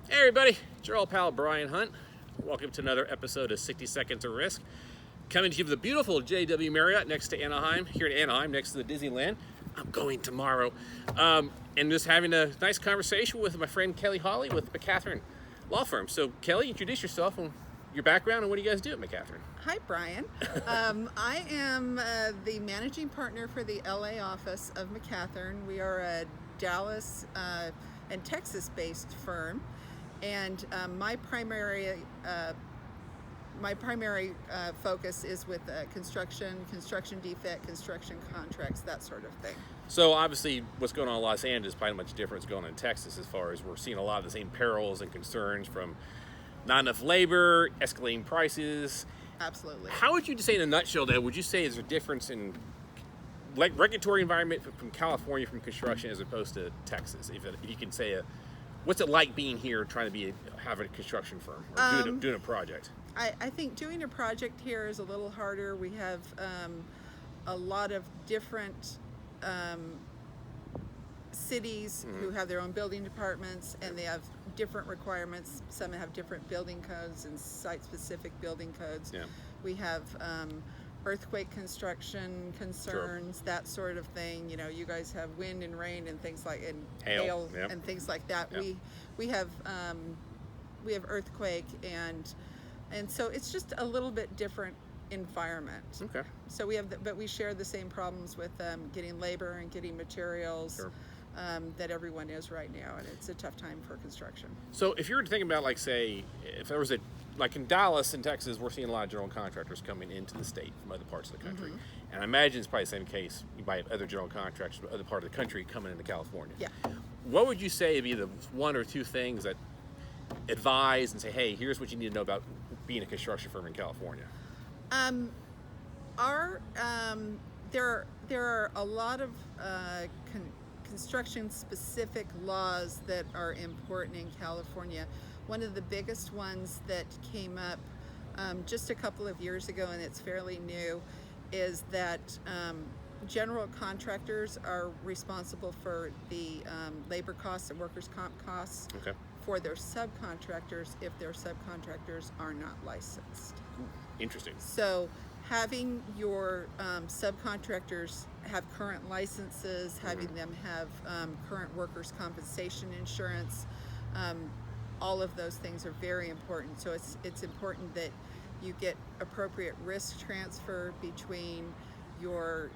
Hey everybody, it's your old pal Brian Hunt. Welcome to another episode of 60 Seconds of Risk. Coming to you from the beautiful JW Marriott next to Anaheim, here in Anaheim next to the Disneyland. I'm going tomorrow. And just having a nice conversation with my friend Kelli Hawley with McCathern Law Firm. So Kelli, introduce yourself and your background and what do you guys do at McCathern? Hi, Brian. I am the managing partner for the LA office of McCathern. We are a Dallas and Texas-based firm, and my primary focus is with construction defect, construction contracts, that sort of thing. So obviously what's going on in Los Angeles is probably much different what's going on in Texas as far as we're seeing a lot of the same perils and concerns from not enough labor, escalating prices. Absolutely. How would you say in a nutshell though, would you say is there a difference in like regulatory environment from California from construction as opposed to Texas? If you can say what's it like being here trying to have a construction firm or doing a project? I think doing a project here is a little harder. We have a lot of different cities who have their own building departments, and they have different requirements. Some have different building codes and site-specific building codes. Yeah. We have earthquake construction concerns, that sort of thing. You know, you guys have wind and rain and things like hail yep. and things like that. Yep. We have earthquake and so it's just a little bit different environment. Okay. So but we share the same problems with getting labor and getting materials. Sure. That everyone is right now, and it's a tough time for construction. So if you were to think about, like, say, if there was like in Dallas and Texas, we're seeing a lot of general contractors coming into the state from other parts of the country. Mm-hmm. And I imagine it's probably the same case. You might have other general contractors from other part of the country coming into California. Yeah. What would you say would be the one or two things that advise and say, hey, here's what you need to know about being a construction firm in California? There are a lot of construction-specific laws that are important in California. One of the biggest ones that came up just a couple of years ago, and it's fairly new, is that general contractors are responsible for the labor costs and workers' comp costs for their subcontractors if their subcontractors are not licensed. Interesting. So having your subcontractors have current licenses, having them have current workers' compensation insurance, all of those things are very important. So it's important that you get appropriate risk transfer between your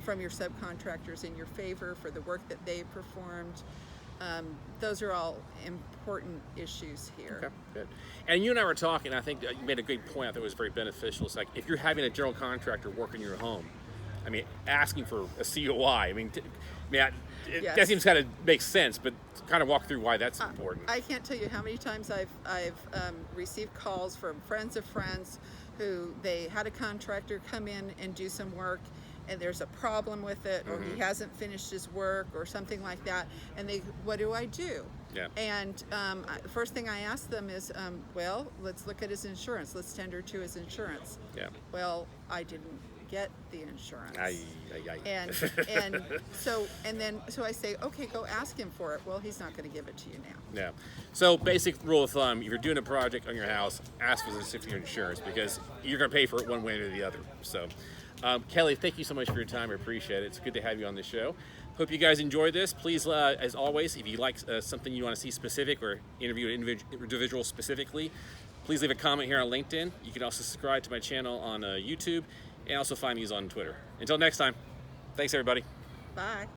from your subcontractors in your favor for the work that they performed. Those are all important issues here. Okay, good. And you and I were talking, I think you made a great point I thought was very beneficial. It's like if you're having a general contractor work in your home, I mean, asking for a COI, yes. That seems kind of makes sense, but kind of walk through why that's important. I can't tell you how many times I've received calls from friends of friends who they had a contractor come in and do some work, and there's a problem with it, or he hasn't finished his work or something like that, and what do I do? Yeah. And the first thing I ask them is, well, let's look at his insurance. Let's tender to his insurance. Yeah. Well, I didn't get the insurance. And so I say, okay, go ask him for it. Well, he's not going to give it to you now. Yeah. So basic rule of thumb, if you're doing a project on your house, ask for the certificate of insurance because you're going to pay for it one way or the other. So Kelli, thank you so much for your time. I appreciate it. It's good to have you on the show. Hope you guys enjoyed this. Please, as always, if you like something you want to see specific or interview an individual specifically, please leave a comment here on LinkedIn. You can also subscribe to my channel on YouTube and also find me on Twitter. Until next time, thanks everybody. Bye.